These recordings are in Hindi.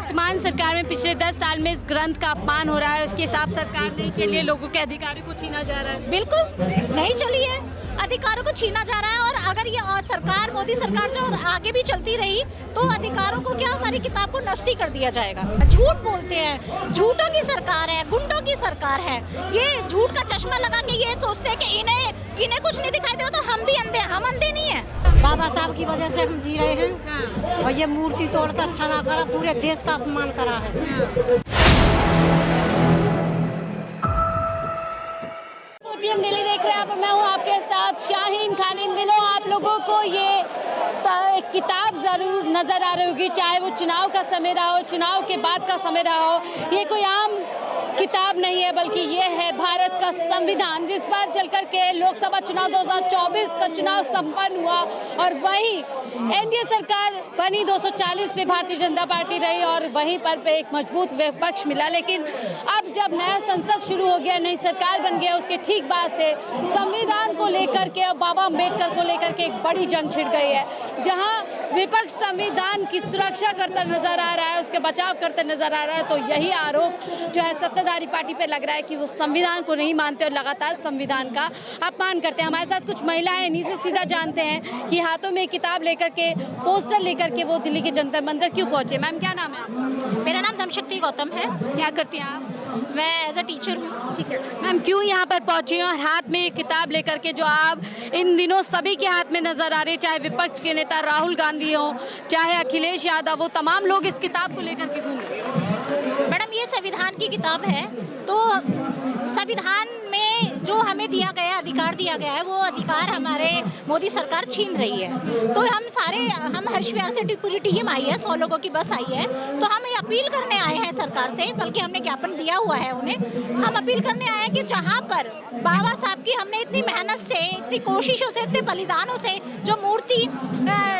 वर्तमान सरकार में पिछले 10 साल में इस ग्रंथ का अपमान हो रहा है, उसके हिसाब सरकार नहीं चली है, लोगों के अधिकारों को छीना जा रहा है। बिल्कुल नहीं चली है, अधिकारों को छीना जा रहा है। और अगर ये सरकार, मोदी सरकार जो आगे भी चलती रही तो अधिकारों को क्या, हमारी किताब को नष्ट ही कर दिया जाएगा। झूठ बोलते हैं, झूठों की सरकार है, गुंडों की सरकार है। ये झूठ का चश्मा लगा के ये सोचते हैं कि इन्हें कुछ नहीं दिखाई दे रहा तो हम भी अंधे हैं। हम अंधे नहीं है। बाबा साहब की वजह से हम जी रहे हैं और ये मूर्ति तोड़ कर अच्छा ना करा, पूरे देश का अपमान करा है। पीएम दिल्ली देख रहे हैं आप, मैं हूँ आपके साथ शाहीन खान। इन दिनों आप लोगों को ये किताब जरूर नजर आ रही होगी, चाहे वो चुनाव का समय रहा हो, चुनाव के बाद का समय रहा हो। ये कोई आम किताब नहीं है, बल्कि ये है भारत का संविधान, जिस बार चलकर के लोकसभा चुनाव 2024 का चुनाव संपन्न हुआ और वही एनडीए सरकार बनी। 240 पे भारतीय जनता पार्टी रही और वहीं पर पे एक मजबूत विपक्ष मिला। लेकिन अब जब नया संसद शुरू हो गया, नई सरकार बन गया, उसके ठीक बाद से संविधान को लेकर के और बाबा अम्बेडकर को लेकर के एक बड़ी जंग छिड़ गई है, जहां विपक्ष संविधान की सुरक्षा करता नजर आ रहा है, उसके बचाव करते नजर आ रहा है। तो यही आरोप जो है सत्ताधारी पार्टी पे लग रहा है कि वो संविधान को नहीं मानते और लगातार संविधान का अपमान करते हैं। हमारे साथ कुछ महिलाएं, इन्हीं से सीधा जानते हैं कि हाथों में किताब लेकर के, पोस्टर लेकर के वो दिल्ली के जंतर मंदिर क्यों पहुंचे। मैम क्या नाम है आपका? मेरा नाम धर्मशक्ति गौतम है। क्या करती हैं आप? मैं एज अ टीचर हूँ। ठीक है मैम, क्यों यहाँ पर पहुंची और हाथ में किताब लेकर के, जो आप इन दिनों सभी के हाथ में नजर आ रही है, चाहे विपक्ष के नेता राहुल गांधी हो, चाहे अखिलेश यादव हो, तमाम लोग इस किताब को लेकर के घूम रहे हैं। मैडम, ये संविधान की किताब है, तो संविधान में जो हमें दिया गया अधिकार दिया गया है, वो अधिकार हमारे मोदी सरकार छीन रही है। तो हम हरिशविहार से पूरी टीम आई है, 100 लोगों की बस आई है। तो हम ये अपील करने आए हैं सरकार से, बल्कि हमने ज्ञापन दिया हुआ है उन्हें। हम अपील करने आए हैं कि जहाँ पर बाबा साहब की हमने इतनी मेहनत से, इतनी कोशिशों से, इतने बलिदानों से जो मूर्ति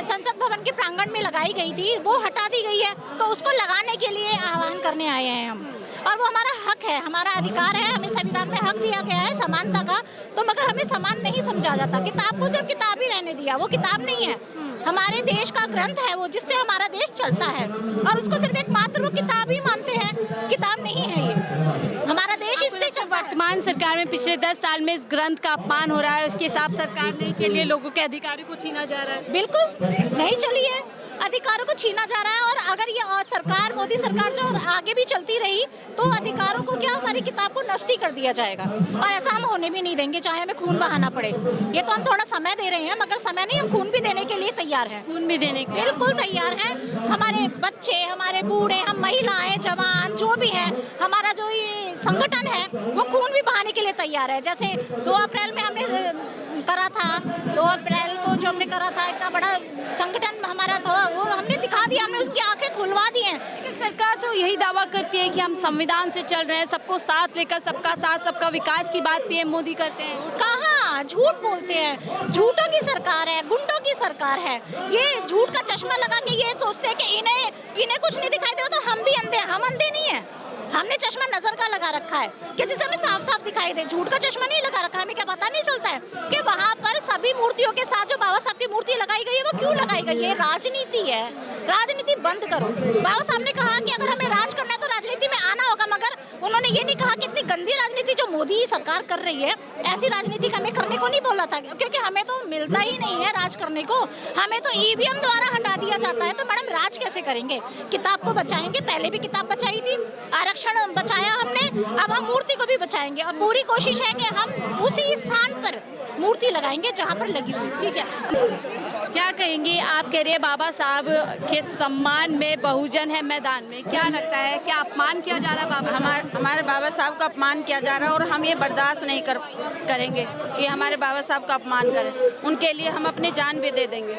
संसद भवन के प्रांगण में लगाई गई थी, वो हटा दी गई है, तो उसको लगाने के लिए आह्वान करने आए हैं हम। और वो हमारा हक है, हमारा अधिकार है, हमें संविधान में हक दिया गया है समानता का। तो मगर हमें समान नहीं समझा जाता। किताब को सिर्फ किताब ही रहने दिया, वो किताब नहीं है, हमारे देश का ग्रंथ है वो, जिससे हमारा देश चलता है। और उसको सिर्फ एक मात्र वो किताब ही मानते हैं, किताब नहीं है ये। हमारा देश इससे चलता है। वर्तमान सरकार में पिछले 10 साल में इस ग्रंथ का अपमान हो रहा है, उसके हिसाब सरकार नहीं चली है, लोगों के अधिकारों को छीना जा रहा है। बिल्कुल नहीं चली है, अधिकारों को छीना जा रहा है। और अगर ये सरकार, मोदी सरकार जो आगे भी चलती रही तो अधिकारों को क्या, हमारी किताब को नष्ट ही कर दिया जाएगा। और ऐसा हम होने भी नहीं देंगे, चाहे हमें खून बहाना पड़े। ये तो हम थोड़ा समय दे रहे हैं, मगर समय नहीं, हम खून भी देने के लिए तैयार हैं। खून भी देने के लिए बिल्कुल तैयार हैं। हमारे बच्चे, हमारे बूढ़े, हम महिलाएं, जवान जो भी हैं, हमारा जो ये संगठन है वो खून भी बहाने के लिए तैयार है। जैसे 2 अप्रैल में हमने करा था, 2 अप्रैल को जो हमने करा था, इतना बड़ा संगठन हमारा था, वो हमने दिखा दिया, हमने उनकी आंखें खुलवा दी हैं। लेकिन सरकार तो यही दावा करती है कि हम संविधान से चल रहे हैं, सबको साथ लेकर, सबका साथ सबका विकास की बात पीएम मोदी करते हैं। कहाँ, झूठ बोलते हैं, झूठों की सरकार है, गुंडों की सरकार है। ये झूठ का चश्मा लगा के ये सोचते हैं कि इन्हें कुछ नहीं दिखाई दे रहा तो हम भी अंधे हैं। हम अंधे नहीं है, हमने चश्मा नजर का लगा रखा है कि जिससे हमें साफ साफ दिखाई दे। झूठ का चश्मा नहीं लगा रखा, हमें क्या पता नहीं चलता है कि वहाँ पर सभी मूर्तियों के साथ जो बाबा साहब की मूर्ति लगाई गई है वो क्यों लगाई गई है। राजनीति है, राजनीति बंद करो। बाबा साहब ने कहा कि अगर हमें राज करना है तो राजनीति में आना होगा, मगर उन्होंने ये नहीं कहा कि इतनी गंदी राजनीति जो मोदी सरकार कर रही है, ऐसी राजनीति हमें करने को नहीं बोला था, क्योंकि हमें तो मिलता ही नहीं है राज करने को। हमें तो ईवीएम द्वारा हटा दिया जाता है। तो मैडम, राज कैसे करेंगे? किताब को बचाएंगे, पहले भी किताब बचाई थी, आरक्षण बचाया हमने, अब हम मूर्ति को भी बचाएंगे। और पूरी कोशिश है कि हम उसी स्थान पर मूर्ति लगाएंगे जहाँ पर लगी हुई। ठीक है, क्या कहेंगे? आप कह रहे हैं बाबा साहब के सम्मान में बहुजन है मैदान में, क्या लगता है, क्या अपमान किया जा रहा है? हमारे बाबा साहब का अपमान किया जा रहा है और हम ये बर्दाश्त नहीं करेंगे कि हमारे बाबा साहब का अपमान करें। उनके लिए हम अपनी जान भी दे देंगे।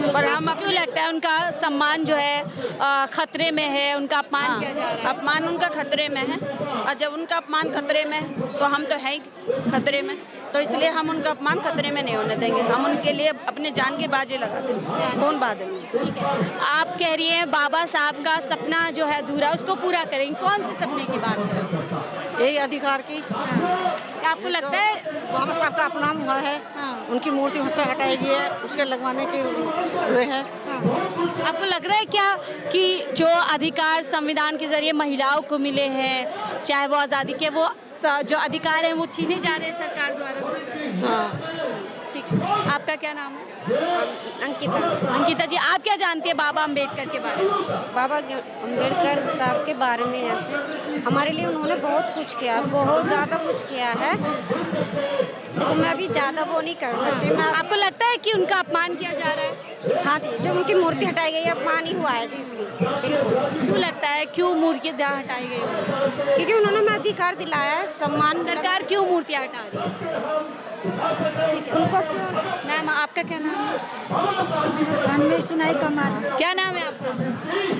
पर हम क्यों लगता है उनका सम्मान जो है खतरे में है, उनका अपमान किया जा रहा है? अपमान उनका खतरे में है, और जब उनका अपमान खतरे में है तो हम तो है ही खतरे में। तो इसलिए हम उनका अपमान खतरे में नहीं होने देंगे। हम उनके लिए अपने जान की बाजी लगा देंगे, कौन बांधेंगे। आप कह रही हैं बाबा साहब का सपना जो है अधूरा, उसको पूरा करेंगे। कौन से सपने की बात करें? यही अधिकार की आपको लगता है? बाबा साहब का अपमान हुआ है, हाँ। उनकी मूर्ति वहाँ से हटाई गई है, उसके लगवाने के हुए हैं। आपको लग रहा है क्या कि जो अधिकार संविधान के जरिए महिलाओं को मिले हैं, चाहे वो आज़ादी के, वो जो अधिकार हैं वो छीने जा रहे हैं सरकार द्वारा? हाँ। ठीक। आपका क्या नाम है? अंकिता। अंकिता जी, आप क्या जानती हैं बाबा अम्बेडकर के बारे में? बाबा अम्बेडकर साहब के बारे में जानते हैं। हमारे लिए उन्होंने बहुत कुछ किया, बहुत ज़्यादा कुछ किया है। देखो मैं अभी ज़्यादा वो नहीं कर सकती। मैं आपको लगता है कि उनका अपमान किया जा रहा है? हाँ जी, जो उनकी मूर्ति हटाई गई है अपमान ही हुआ है जी इसमें, बिल्कुल। क्यों लगता है, क्यों मूर्तियाँ हटाई गई? क्योंकि उन्होंने हमें अधिकार दिलाया है, सम्मान। सरकार क्यों मूर्तियाँ हटा रही है? उनको क्यों? मैम, आपका क्या नाम है? हमने सुनाई कमाल। क्या नाम है आपका?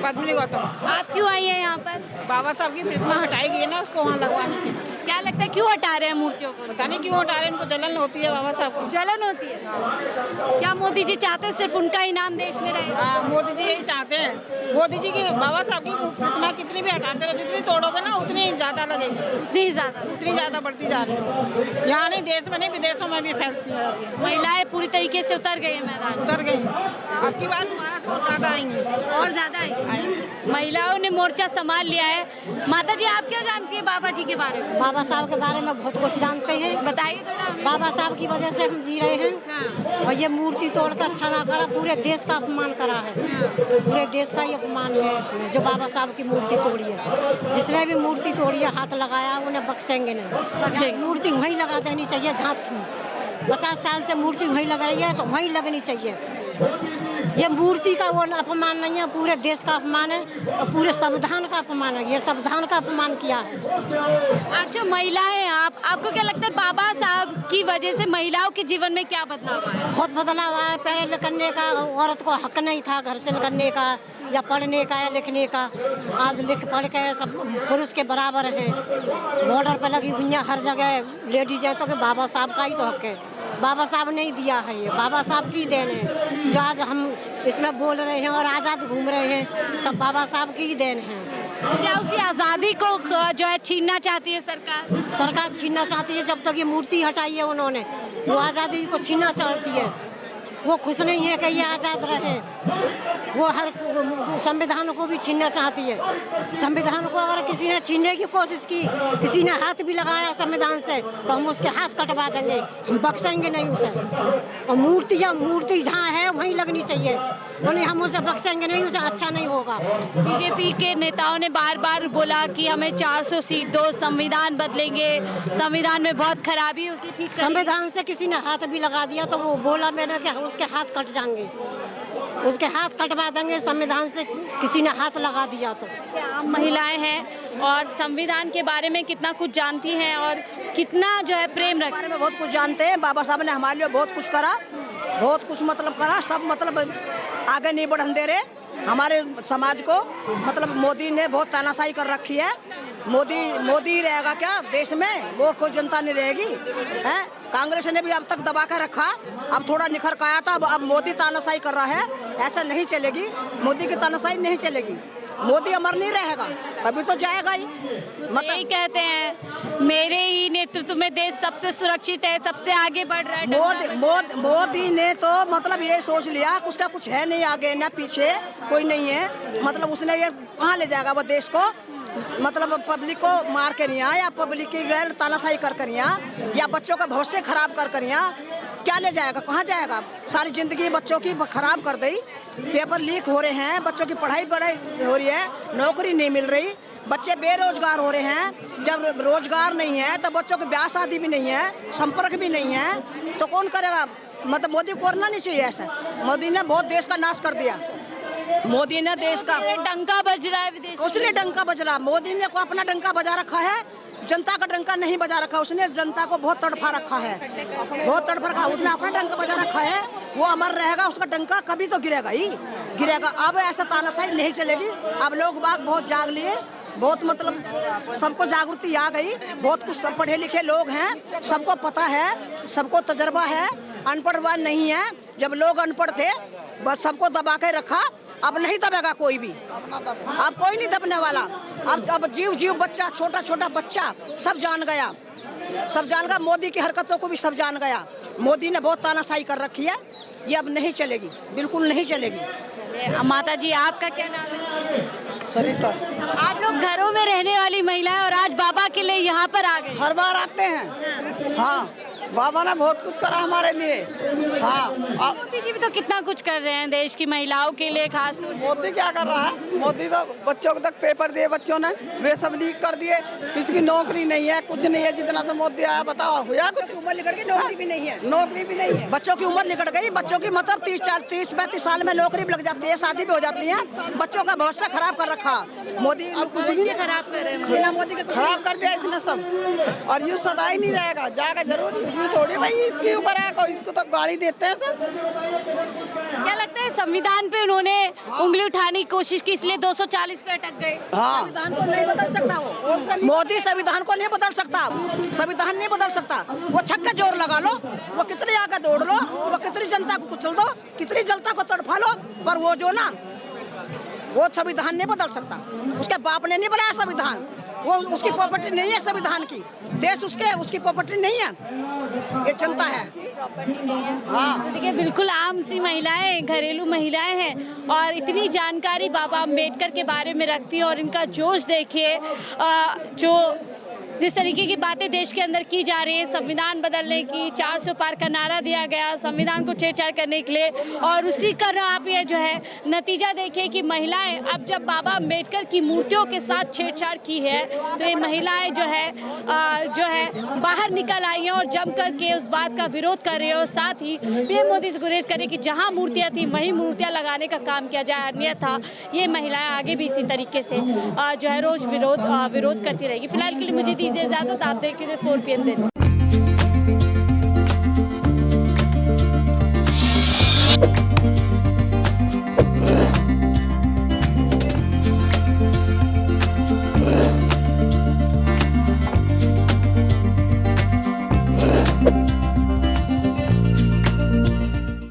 पद्मिनी गौतम। आप क्यों आई हैं यहाँ पर? बाबा साहब की प्रतिमा हटाई गई है ना, उसको वहाँ लगवाने के। क्या लगता है क्यों हटा रहे हैं मूर्तियों को? पता नहीं क्यों हटा रहे हैं, इनको जलन होती है बाबा साहब को। जलन होती है? क्या मोदी जी चाहते हैं सिर्फ उनका ही नाम देश में रहे? हाँ, मोदी जी यही चाहते हैं। मोदी जी की बाबा साहब की प्रतिमा कितनी भी हटाते रहे, जितनी तोड़ोगे ना उतनी ज़्यादा लगेगी, नहीं ज्यादा। उतनी ज़्यादा बढ़ती जा रही है। यहाँ नहीं, देश में नहीं, विदेशों में भी फैलती है। महिलाएं पूरी तरीके से उतर गई है मैदान में। उतर गई। अब की बात हमारा से और ज़्यादा आएंगी। और ज्यादा आएंगी। महिलाओं ने मोर्चा संभाल लिया है। माता जी, आप क्या जानती है बाबा जी के बारे में? बाबा साहब के बारे में बहुत कुछ जानते हैं। बताइए थोड़ा हमें। बाबा साहब की वजह से हम जी रहे हैं। हाँ। और ये मूर्ति तोड़ कर अच्छा ना करा, पूरे देश का अपमान करा है। पूरे देश का ही अपमान है इसमें, जो बाबा साहब की मूर्ति तोड़ी है। जिसने भी मूर्ति तोड़ी है, हाथ लगाया, उन्हें बख्शेंगे नहीं। बख्शेंगे। मूर्ति वहीं लगा देनी चाहिए जहाँ थी। 50 साल से मूर्ति वहीं लग रही है, तो वहीं लगनी चाहिए। ये मूर्ति का वो अपमान नहीं है, पूरे देश का अपमान है और पूरे संविधान का अपमान है। ये संविधान का अपमान किया है। अच्छा, महिला है आपको क्या लगता है बाबा साहब की वजह से महिलाओं के जीवन में क्या बदलाव आया? बहुत बदलाव आया। पहले निकलने का औरत को हक नहीं था, घर से निकलने का या पढ़ने का या लिखने का। आज लिख पढ़ के सब पुरुष के बराबर है। बॉर्डर पर लगी हुई हैं हर जगह लेडीज है, तो कि बाबा साहब का ही तो हक है। बाबा साहब ने ही दिया है, ये बाबा साहब की देन है। जो आज हम इसमें बोल रहे हैं और आज़ाद घूम रहे हैं, सब बाबा साहब की ही देन है। क्या उसी आज़ादी को जो है छीनना चाहती है सरकार? सरकार छीनना चाहती है। जब तक ये मूर्ति हटाई है उन्होंने, वो आज़ादी को छीनना चाहती है। वो खुश नहीं है कि ये आज़ाद रहे। वो हर संविधान को भी छीनना चाहती है। संविधान को अगर किसी ने छीनने की कोशिश की, किसी ने हाथ भी लगाया संविधान से, तो हम उसके हाथ कटवा देंगे, हम बख्शेंगे नहीं उसे। और मूर्ति जहाँ है वहीं लगनी चाहिए, नहीं हम उसे बख्शेंगे नहीं, उसे अच्छा नहीं होगा। बीजेपी के नेताओं ने बार बार बोला कि हमें 400 सीट दो, संविधान बदलेंगे, संविधान में बहुत खराबी है, उसे ठीक करेंगे। संविधान से किसी ने हाथ भी लगा दिया तो वो बोला मैंने कि उसके हाथ कट जाएंगे, उसके हाथ कटवा देंगे। संविधान से किसी ने हाथ लगा दिया तो। आम महिलाएं हैं और संविधान के बारे में कितना कुछ जानती हैं और कितना जो है प्रेम रखती बारे में बहुत कुछ जानते हैं। बाबा साहब ने हमारे लिए बहुत कुछ करा, बहुत कुछ मतलब करा। सब मतलब आगे नहीं बढ़न दे रहे हमारे समाज को। मतलब मोदी ने बहुत तानाशाही कर रखी है। मोदी रहेगा क्या देश में? वो कोई जनता नहीं रहेगी है। कांग्रेस ने भी अब तक दबा कर रखा, अब थोड़ा निखर के आया था। अब मोदी तानाशाही कर रहा है, ऐसा नहीं चलेगी। मोदी की तानाशाही नहीं चलेगी। मोदी अमर नहीं रहेगा, कभी तो जाएगा ही। यही कहते हैं मेरे ही नेतृत्व में देश सबसे सुरक्षित है, सबसे आगे बढ़ रहा है। मोदी ने तो मतलब ये सोच लिया कि उसका कुछ है नहीं, आगे ना पीछे कोई नहीं है। मतलब उसने ये कहाँ ले जाएगा वो देश को? मतलब पब्लिक को मार कर यहाँ, या पब्लिक की गैर तानाशाही कर यहाँ, या बच्चों का भविष्य खराब कर यहाँ क्या ले जाएगा? कहाँ जाएगा? सारी जिंदगी बच्चों की खराब कर दी। पेपर लीक हो रहे हैं, बच्चों की पढ़ाई हो रही है, नौकरी नहीं मिल रही, बच्चे बेरोजगार हो रहे हैं। जब रोजगार नहीं है तो बच्चों की ब्याह शादी भी नहीं है, संपर्क भी नहीं है, तो कौन करेगा? मतलब मोदी को करना नहीं चाहिए ऐसा। मोदी ने बहुत देश का नाश कर दिया। मोदी ने देश का डंका बज रहा है विदेश। उसने डंका बज रहा, मोदी ने को अपना डंका बजा रखा है, जनता का डंका नहीं बजा रखा। उसने जनता को बहुत तड़फा रखा है, बहुत तड़फा रखा। उसने अपना डंका बजा रखा है, वो अमर रहेगा। उसका डंका कभी तो गिरेगा ही गिरेगा। अब ऐसा तानाशाही नहीं चलेगी। अब लोग बाग बहुत जाग लिए, बहुत मतलब सबको जागृति आ गई। बहुत कुछ सब पढ़े लिखे लोग हैं, सबको पता है, सबको तजर्बा है, अनपढ़ नहीं है। जब लोग अनपढ़ थे बस सबको दबा के रखा, अब नहीं दबेगा कोई भी, अब कोई नहीं दबने वाला। अब जीव जीव बच्चा, छोटा छोटा बच्चा सब जान गया, सब जान गया। मोदी की हरकतों को भी सब जान गया। मोदी ने बहुत तानाशाही कर रखी है, ये अब नहीं चलेगी, बिल्कुल नहीं चलेगी। माता जी आपका क्या नाम है? सरिता। आप लोग घरों में रहने वाली महिला है और आज बाबा के लिए यहाँ पर आ गए। हर बार आते हैं। हाँ, बाबा ने बहुत कुछ करा हमारे लिए। हाँ, मोदी जी भी तो कितना कुछ कर रहे हैं देश की महिलाओं के लिए, खास तौर से। मोदी क्या कर रहा है? मोदी तो बच्चों को तक पेपर दिए, बच्चों ने वे सब लीक कर दिए। किसी की नौकरी नहीं है, कुछ नहीं है। जितना से मोदी आया बताओ, हुआ कुछ? उम्र निकल गई, नौकरी भी नहीं है, नौकरी भी नहीं है। बच्चों की उम्र निकल गई। बच्चों की मतलब 30-35 साल में नौकरी भी लग जाती है, शादी भी हो जाती है। बच्चों का भविष्य खराब कर रखा मोदी। कुछ भी खराब कर रहे हैं बिना मोदी के खराब कर दिया इसने सब। और यूँ सदा ही नहीं रहेगा, जाकर जरूर यूँ थोड़ी भाई इसके ऊपर है, कोई इसको तो गाली देते हैं सब। क्या लगता है संविधान पे उन्होंने उंगली उठाने की कोशिश की, इसलिए 240 पे अटक गए? हाँ, संविधान को नहीं बदल सकता वो। मोदी संविधान को नहीं बदल सकता, संविधान नहीं बदल सकता। वो छक्का जोर लगा लो, वो कितनी आगे दौड़ लो, वो कितनी जनता को कुचल दो, कितनी जनता को तड़फा लो, पर वो जो ना वो संविधान नहीं बदल सकता। उसके बाप ने नहीं बनाया संविधान, वो उसकी प्रॉपर्टी नहीं है संविधान की। देश उसकी प्रॉपर्टी नहीं है, ये जनता है। तो देखिए बिल्कुल आम सी महिलाएं, घरेलू महिलाएं हैं और इतनी जानकारी बाबा अम्बेडकर के बारे में रखती है। और इनका जोश देखिए, जो जिस तरीके की बातें देश के अंदर की जा रही है, संविधान बदलने की, 400 पार का नारा दिया गया संविधान को छेड़छाड़ करने के लिए, और उसी का आप ये जो है नतीजा देखिए कि महिलाएं अब जब बाबा अम्बेडकर की मूर्तियों के साथ छेड़छाड़ की है तो ये महिलाएं जो है बाहर निकल आई हैं और जम करके उस बात का विरोध कर रही है। और साथ ही पीएम मोदी से गुरेज करें कि जहाँ मूर्तियाँ थी वहीं मूर्तियाँ लगाने का काम किया जाए, अन्यथा ये महिलाएं आगे भी इसी तरीके से जो है रोज विरोध करती रहेगी। फिलहाल के लिए मुझे दीजिए इजाजत, आप देखिए 4 PM दिन।